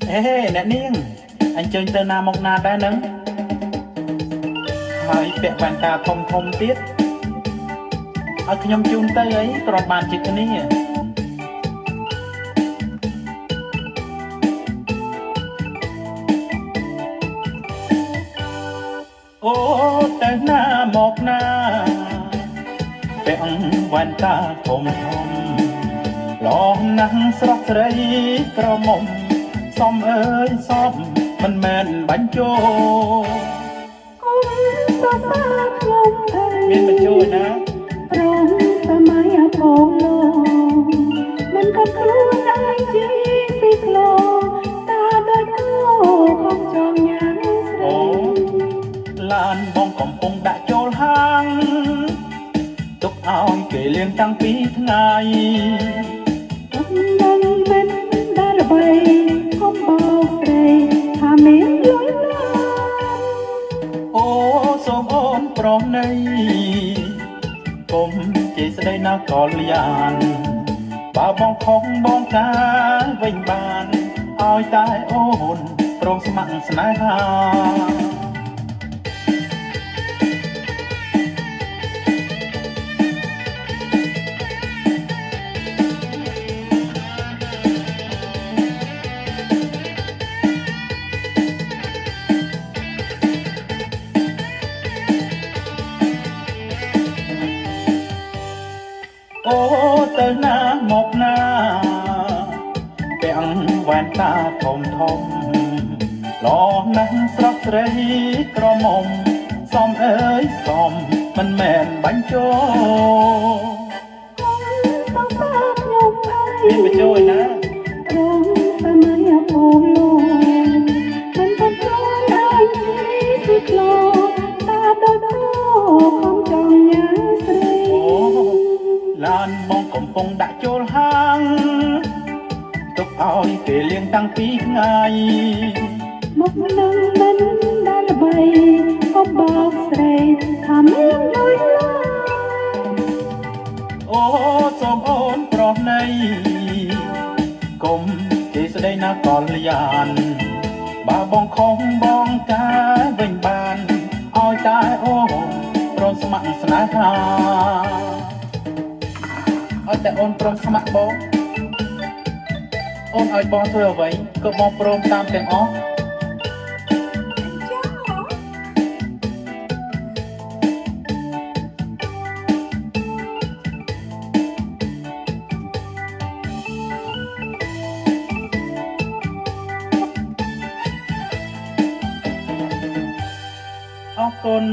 เอ๊ะแน่นิ่งanh chơi tơ na mộc naได้นึงហើយពាក់វ៉ែនតាធំធំទៀតឲ្យខ្ញុំជូនទៅអីគ្រាន់បានជាគ្នាអូទៅណាមកណាពាក់វ៉ែនតាធំធំឡងណាស់ស្រស់ស្រីក្រមុំសំអើយសំមិនមែនបាញ់ជោគុំសរសើរខ្ញុំមានបញ្ចូលណាព្រមសម័យអធមលោមិនក៏ខ្លួនឯងជាស៊ីក្លោតាដូចគោខំចងញ៉ាំអូឡានបងកំពុងដាក់ចូលហាងទុកឲ្យគេលៀងតាំងពីថ្ងៃទុំនឹងមិនដល់ល្បីកុំបោកស្រីថាមានលុយឡាអូសូមអូនប្រុសនៃកុំជេរស្ដីណាកលយានបើបងខំបងកាវិញបានឲ្យតែអូនព្រមស្ម័គ្រស្នេហាអូទៅណាមកណាពាក់វ៉ែនតាធំធំឡងណាស់ស្រស់ស្រីក្រមុំសំអើយសំមិនមែនបាញ់ជោសរសើរខ្ញុំមានបញ្ចូលណាព្រមសម័យអធមលោមិនក៏ខ្លួនឯងជាស៊ីក្លោតាដូចគោខំចងញ៉ាំស្រីឡានបងកំពុងដាក់ចូលហាងទុកឲ្យគេលៀងតាំងពីថ្ងៃមកនឹងមិនដែលល្បីក៏បោកស្រីថាមានលុយឡាអូសូមអូនប្រុសនៃកុំជេរស្ដីណាកលយានបើបងខំបងកាវិញបានឲ្យតែអូនព្រមស្ម័គ្រស្នេហាឲ្យតែអូនព្រមស្ម័គ្របងអូនឲ្យបងធ្វើអ្វីក៏បងព្រមតាមទាំងអស់អរគុណ